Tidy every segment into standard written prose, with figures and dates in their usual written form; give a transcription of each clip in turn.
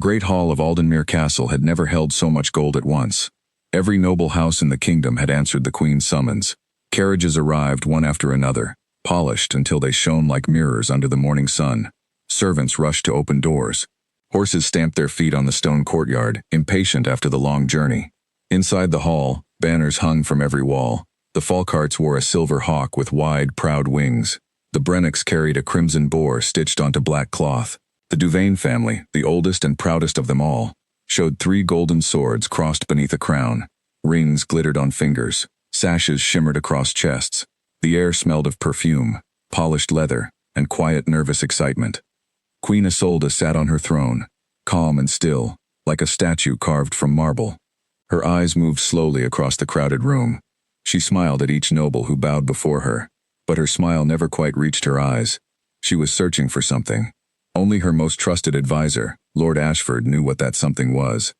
great hall of Aldenmere Castle had never held so much gold at once. Every noble house in the kingdom had answered the queen's summons. Carriages arrived one after another, polished until they shone like mirrors under the morning sun. Servants rushed to open doors. Horses stamped their feet on the stone courtyard, impatient after the long journey. Inside the hall, banners hung from every wall. The Falcarts wore a silver hawk with wide, proud wings. The Brennocks carried a crimson boar stitched onto black cloth. The Duvain family, the oldest and proudest of them all, showed 3 golden swords crossed beneath a crown. Rings glittered on fingers. Sashes shimmered across chests. The air smelled of perfume, polished leather, and quiet, nervous excitement. Queen Isolde sat on her throne, calm and still, like a statue carved from marble. Her eyes moved slowly across the crowded room. She smiled at each noble who bowed before her, but her smile never quite reached her eyes. She was searching for something. Only her most trusted advisor, Lord Ashford, knew what that something was.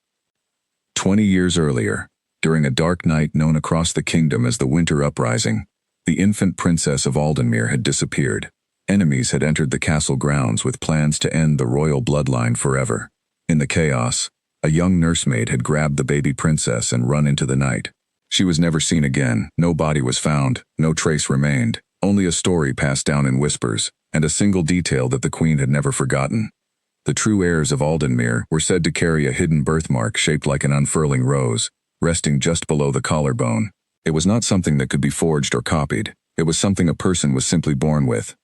20 years earlier, during a dark night known across the kingdom as the Winter Uprising, the infant princess of Aldenmere had disappeared. Enemies had entered the castle grounds with plans to end the royal bloodline forever. In the chaos, a young nursemaid had grabbed the baby princess and run into the night. She was never seen again, no body was found, no trace remained, only a story passed down in whispers, and a single detail that the queen had never forgotten. The true heirs of Aldenmere were said to carry a hidden birthmark shaped like an unfurling rose, resting just below the collarbone. It was not something that could be forged or copied. It was something a person was simply born with.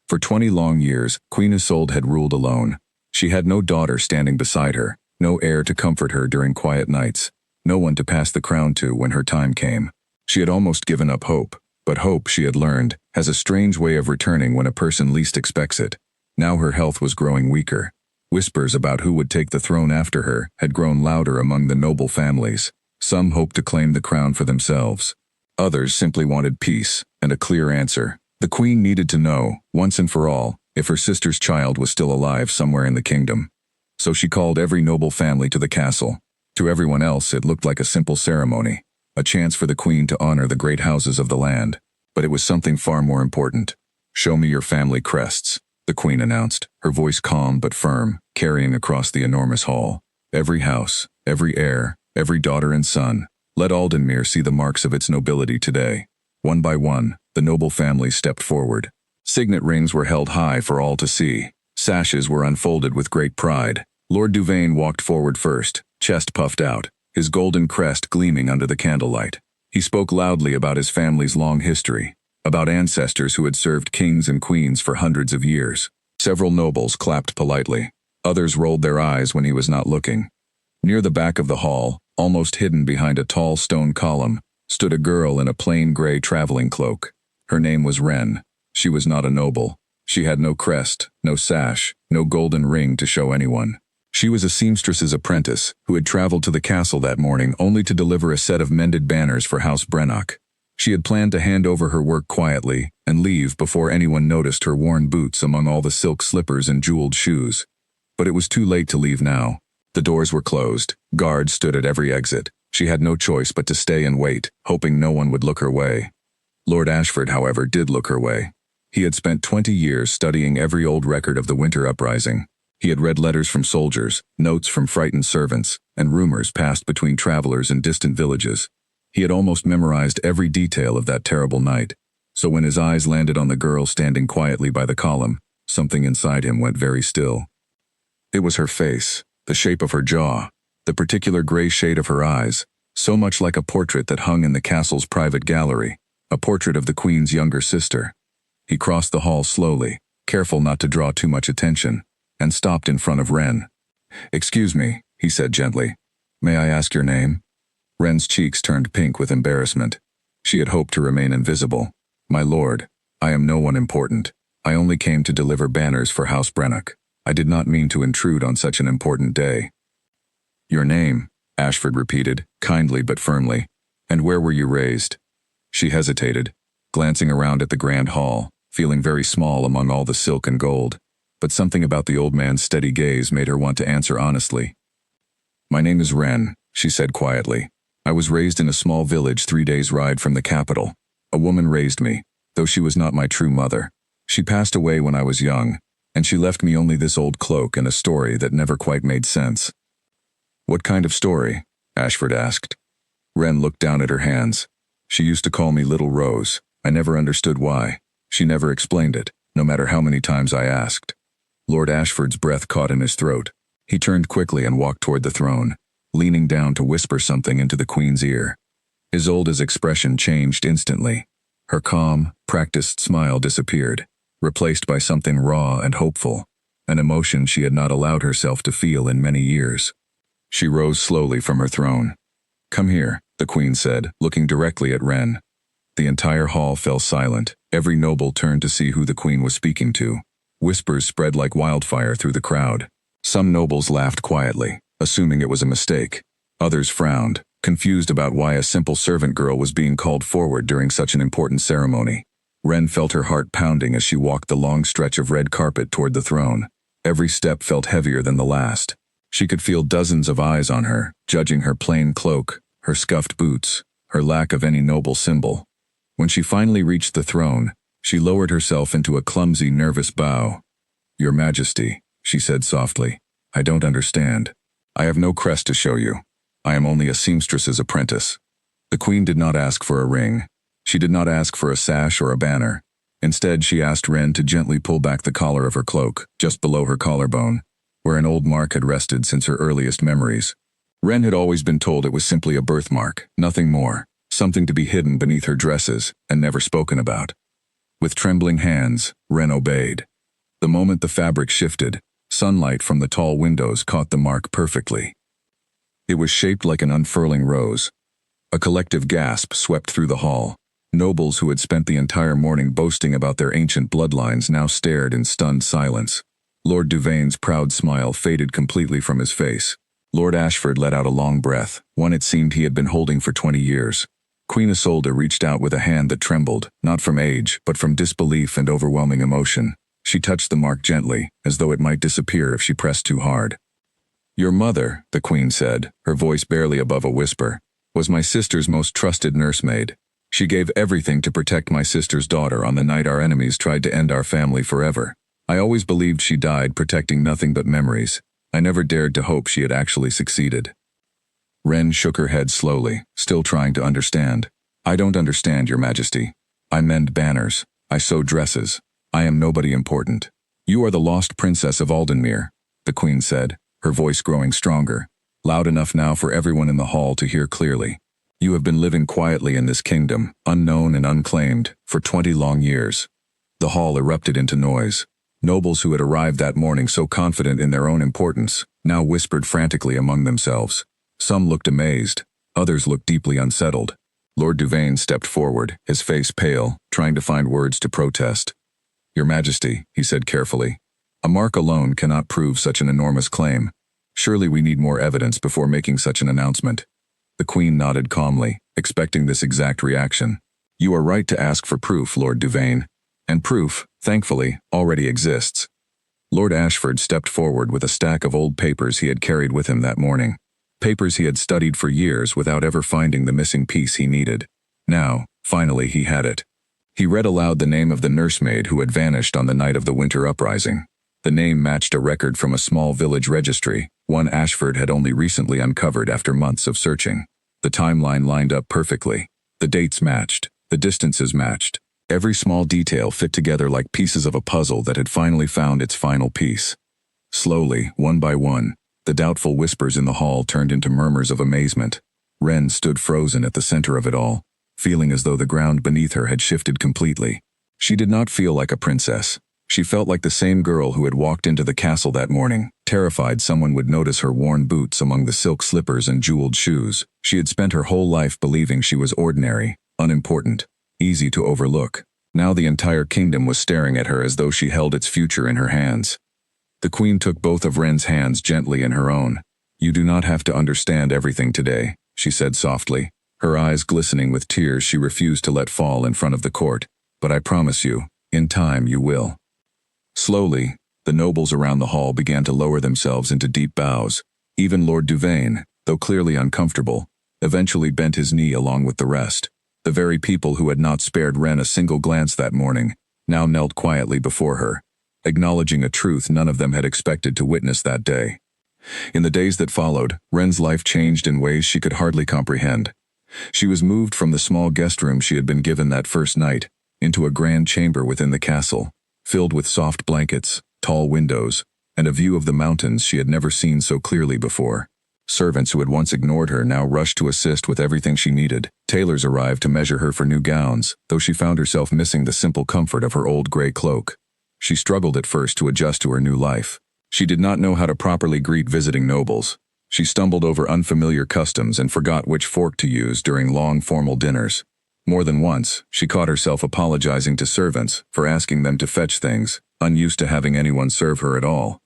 For 20 long years, Queen Isolde had ruled alone. She had no daughter standing beside her, no heir to comfort her during quiet nights, no one to pass the crown to when her time came. She had almost given up hope, but hope, she had learned, has a strange way of returning when a person least expects it. Now her health was growing weaker. Whispers about who would take the throne after her had grown louder among the noble families. Some hoped to claim the crown for themselves. Others simply wanted peace and a clear answer. The queen needed to know, once and for all, if her sister's child was still alive somewhere in the kingdom. So she called every noble family to the castle. To everyone else, it looked like a simple ceremony, a chance for the queen to honor the great houses of the land. But it was something far more important. "Show me your family crests," the queen announced, her voice calm but firm, carrying across the enormous hall. "Every house, every heir, every daughter and son, let Aldenmere see the marks of its nobility today." One by one, the noble families stepped forward. Signet rings were held high for all to see. Sashes were unfolded with great pride. Lord Duvain walked forward first, chest puffed out, his golden crest gleaming under the candlelight. He spoke loudly about his family's long history, about ancestors who had served kings and queens for hundreds of years. Several nobles clapped politely. Others rolled their eyes when he was not looking. Near the back of the hall, almost hidden behind a tall stone column, stood a girl in a plain gray traveling cloak. Her name was Wren. She was not a noble. She had no crest, no sash, no golden ring to show anyone. She was a seamstress's apprentice who had traveled to the castle that morning only to deliver a set of mended banners for House Brennock. She had planned to hand over her work quietly and leave before anyone noticed her worn boots among all the silk slippers and jeweled shoes. But it was too late to leave now. The doors were closed. Guards stood at every exit. She had no choice but to stay and wait, hoping no one would look her way. Lord Ashford, however, did look her way. He had spent 20 years studying every old record of the Winter Uprising. He had read letters from soldiers, notes from frightened servants, and rumors passed between travelers in distant villages. He had almost memorized every detail of that terrible night. So when his eyes landed on the girl standing quietly by the column, something inside him went very still. It was her face, the shape of her jaw, the particular gray shade of her eyes, so much like a portrait that hung in the castle's private gallery, a portrait of the queen's younger sister. He crossed the hall slowly, careful not to draw too much attention, and stopped in front of Wren. "Excuse me," he said gently. "May I ask your name?" Wren's cheeks turned pink with embarrassment. She had hoped to remain invisible. "My lord, I am no one important. I only came to deliver banners for House Brennock. I did not mean to intrude on such an important day." "Your name," Ashford repeated, kindly but firmly. "And where were you raised?" She hesitated, glancing around at the grand hall, feeling very small among all the silk and gold. But something about the old man's steady gaze made her want to answer honestly. "My name is Wren," she said quietly. "I was raised in a small village 3 days' ride from the capital. A woman raised me, though she was not my true mother. She passed away when I was young, And she left me only this old cloak and a story that never quite made sense. What kind of story? Ashford asked. Wren looked down at her hands. She used to call me Little Rose. I never understood why. She never explained it, no matter how many times I asked. Lord Ashford's breath caught in his throat. He turned quickly and walked toward the throne, leaning down to whisper something into the Queen's ear. Isolde's expression changed instantly. Her calm, practiced smile disappeared, replaced by something raw and hopeful, an emotion she had not allowed herself to feel in many years. She rose slowly from her throne. "Come here," the Queen said, looking directly at Wren. The entire hall fell silent. Every noble turned to see who the Queen was speaking to. Whispers spread like wildfire through the crowd. Some nobles laughed quietly, assuming it was a mistake. Others frowned, confused about why a simple servant girl was being called forward during such an important ceremony. Wren felt her heart pounding as she walked the long stretch of red carpet toward the throne. Every step felt heavier than the last. She could feel dozens of eyes on her, judging her plain cloak, her scuffed boots, her lack of any noble symbol. When she finally reached the throne, she lowered herself into a clumsy, nervous bow. "Your Majesty," she said softly, "I don't understand. I have no crest to show you. I am only a seamstress's apprentice." The Queen did not ask for a ring. She did not ask for a sash or a banner. Instead, she asked Wren to gently pull back the collar of her cloak, just below her collarbone, where an old mark had rested since her earliest memories. Wren had always been told it was simply a birthmark, nothing more, something to be hidden beneath her dresses and never spoken about. With trembling hands, Wren obeyed. The moment the fabric shifted, sunlight from the tall windows caught the mark perfectly. It was shaped like an unfurling rose. A collective gasp swept through the hall. Nobles who had spent the entire morning boasting about their ancient bloodlines now stared in stunned silence. Lord Duvane's proud smile faded completely from his face. Lord Ashford let out a long breath, one it seemed he had been holding for 20 years. Queen Isolde reached out with a hand that trembled, not from age, but from disbelief and overwhelming emotion. She touched the mark gently, as though it might disappear if she pressed too hard. "Your mother," the Queen said, her voice barely above a whisper, "was my sister's most trusted nursemaid. She gave everything to protect my sister's daughter on the night our enemies tried to end our family forever. I always believed she died protecting nothing but memories. I never dared to hope she had actually succeeded." Wren shook her head slowly, still trying to understand. "I don't understand, Your Majesty. I mend banners. I sew dresses. I am nobody important. You are the lost princess of Aldenmere," the Queen said, her voice growing stronger, loud enough now for everyone in the hall to hear clearly. "You have been living quietly in this kingdom, unknown and unclaimed, for 20 long years." The hall erupted into noise. Nobles who had arrived that morning so confident in their own importance, now whispered frantically among themselves. Some looked amazed, others looked deeply unsettled. Lord Duvane stepped forward, his face pale, trying to find words to protest. "Your Majesty," he said carefully, "a mark alone cannot prove such an enormous claim. Surely we need more evidence before making such an announcement." The Queen nodded calmly, expecting this exact reaction. "You are right to ask for proof, Lord Duvane. And proof, thankfully, already exists." Lord Ashford stepped forward with a stack of old papers he had carried with him that morning. Papers he had studied for years without ever finding the missing piece he needed. Now, finally, he had it. He read aloud the name of the nursemaid who had vanished on the night of the winter uprising. The name matched a record from a small village registry, one Ashford had only recently uncovered after months of searching. The timeline lined up perfectly. The dates matched. The distances matched. Every small detail fit together like pieces of a puzzle that had finally found its final piece. Slowly, one by one, the doubtful whispers in the hall turned into murmurs of amazement. Wren stood frozen at the center of it all, feeling as though the ground beneath her had shifted completely. She did not feel like a princess. She felt like the same girl who had walked into the castle that morning, terrified someone would notice her worn boots among the silk slippers and jeweled shoes. She had spent her whole life believing she was ordinary, unimportant, easy to overlook. Now the entire kingdom was staring at her as though she held its future in her hands. The Queen took both of Wren's hands gently in her own. "You do not have to understand everything today," she said softly, her eyes glistening with tears she refused to let fall in front of the court. "But I promise you, in time you will." Slowly, the nobles around the hall began to lower themselves into deep bows. Even Lord Duvane, though clearly uncomfortable, eventually bent his knee along with the rest. The very people who had not spared Wren a single glance that morning, now knelt quietly before her. acknowledging a truth none of them had expected to witness that day. In the days that followed, Wren's life changed in ways she could hardly comprehend. She was moved from the small guest room she had been given that first night into a grand chamber within the castle, filled with soft blankets, tall windows, and a view of the mountains she had never seen so clearly before. Servants who had once ignored her now rushed to assist with everything she needed. Tailors arrived to measure her for new gowns, though she found herself missing the simple comfort of her old gray cloak. She struggled at first to adjust to her new life. She did not know how to properly greet visiting nobles. She stumbled over unfamiliar customs and forgot which fork to use during long formal dinners. More than once, she caught herself apologizing to servants for asking them to fetch things, unused to having anyone serve her at all.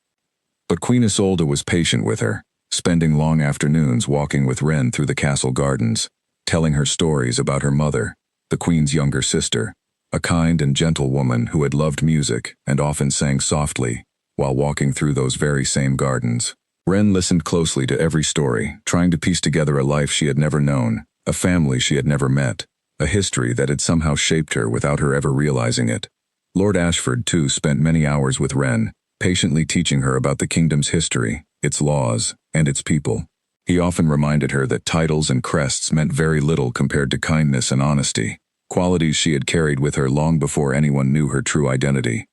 But Queen Isolde was patient with her, spending long afternoons walking with Wren through the castle gardens, telling her stories about her mother, the queen's younger sister, a kind and gentle woman who had loved music and often sang softly while walking through those very same gardens. Wren listened closely to every story, trying to piece together a life she had never known, a family she had never met, a history that had somehow shaped her without her ever realizing it. Lord Ashford, too, spent many hours with Wren, patiently teaching her about the kingdom's history, its laws, and its people. He often reminded her that titles and crests meant very little compared to kindness and honesty, qualities she had carried with her long before anyone knew her true identity.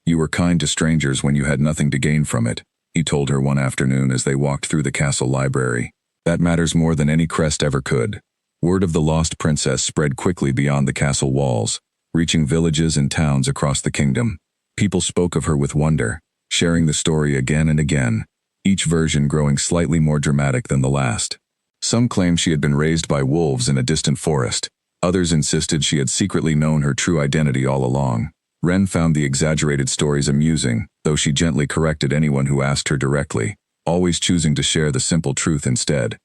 "You were kind to strangers when you had nothing to gain from it," he told her one afternoon as they walked through the castle library. "That matters more than any crest ever could." Word of the lost princess spread quickly beyond the castle walls, reaching villages and towns across the kingdom. People spoke of her with wonder, sharing the story again and again, each version growing slightly more dramatic than the last. Some claimed she had been raised by wolves in a distant forest. Others insisted she had secretly known her true identity all along. Wren found the exaggerated stories amusing, though she gently corrected anyone who asked her directly, always choosing to share the simple truth instead.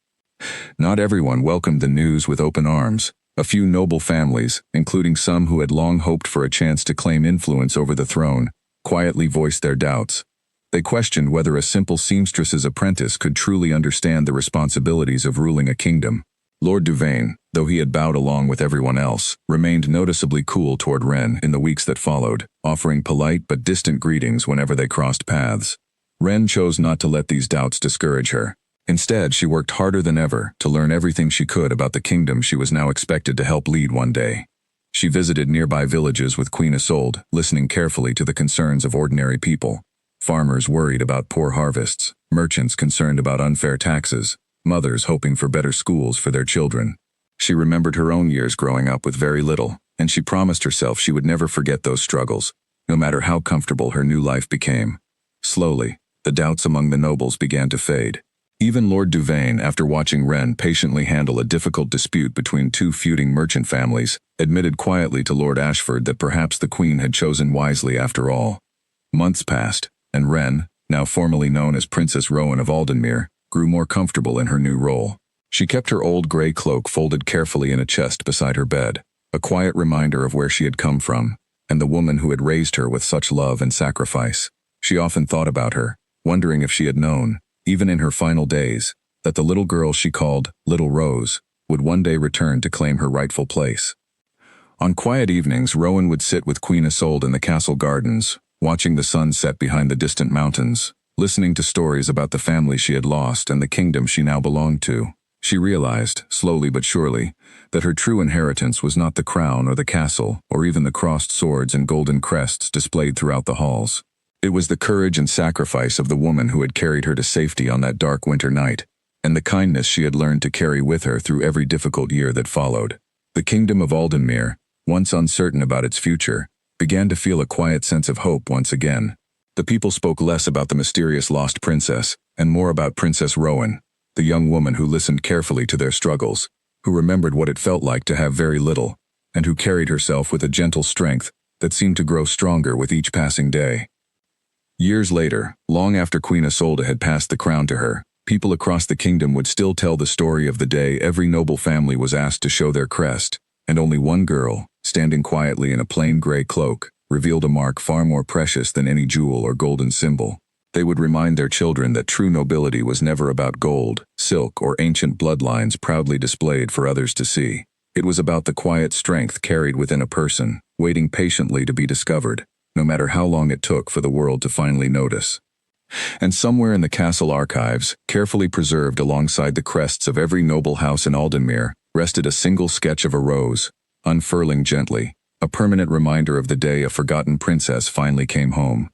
Not everyone welcomed the news with open arms. A few noble families, including some who had long hoped for a chance to claim influence over the throne, quietly voiced their doubts. They questioned whether a simple seamstress's apprentice could truly understand the responsibilities of ruling a kingdom. Lord Duvain, though he had bowed along with everyone else, remained noticeably cool toward Wren in the weeks that followed, offering polite but distant greetings whenever they crossed paths. Wren chose not to let these doubts discourage her. Instead, she worked harder than ever to learn everything she could about the kingdom she was now expected to help lead one day. She visited nearby villages with Queen Isolde, listening carefully to the concerns of ordinary people. Farmers worried about poor harvests, merchants concerned about unfair taxes, mothers hoping for better schools for their children. She remembered her own years growing up with very little, and she promised herself she would never forget those struggles, no matter how comfortable her new life became. Slowly, the doubts among the nobles began to fade. Even Lord Duvain, after watching Wren patiently handle a difficult dispute between two feuding merchant families, admitted quietly to Lord Ashford that perhaps the Queen had chosen wisely after all. Months passed, and Wren, now formally known as Princess Rowan of Aldenmere, grew more comfortable in her new role. She kept her old gray cloak folded carefully in a chest beside her bed, a quiet reminder of where she had come from, and the woman who had raised her with such love and sacrifice. She often thought about her, wondering if she had known, even in her final days, that the little girl she called Little Rose would one day return to claim her rightful place. On quiet evenings, Rowan would sit with Queen Isolde in the castle gardens, watching the sun set behind the distant mountains, listening to stories about the family she had lost and the kingdom she now belonged to. She realized, slowly but surely, that her true inheritance was not the crown or the castle or even the crossed swords and golden crests displayed throughout the halls. It was the courage and sacrifice of the woman who had carried her to safety on that dark winter night, and the kindness she had learned to carry with her through every difficult year that followed. The kingdom of Aldenmere, once uncertain about its future, began to feel a quiet sense of hope once again. The people spoke less about the mysterious lost princess, and more about Princess Rowan, the young woman who listened carefully to their struggles, who remembered what it felt like to have very little, and who carried herself with a gentle strength that seemed to grow stronger with each passing day. Years later, long after Queen Isolde had passed the crown to her, people across the kingdom would still tell the story of the day every noble family was asked to show their crest, and only one girl, standing quietly in a plain gray cloak, revealed a mark far more precious than any jewel or golden symbol. They would remind their children that true nobility was never about gold, silk, or ancient bloodlines proudly displayed for others to see. It was about the quiet strength carried within a person, waiting patiently to be discovered. no matter how long it took for the world to finally notice. And somewhere in the castle archives, carefully preserved alongside the crests of every noble house in Aldenmere, rested a single sketch of a rose, unfurling gently, a permanent reminder of the day a forgotten princess finally came home.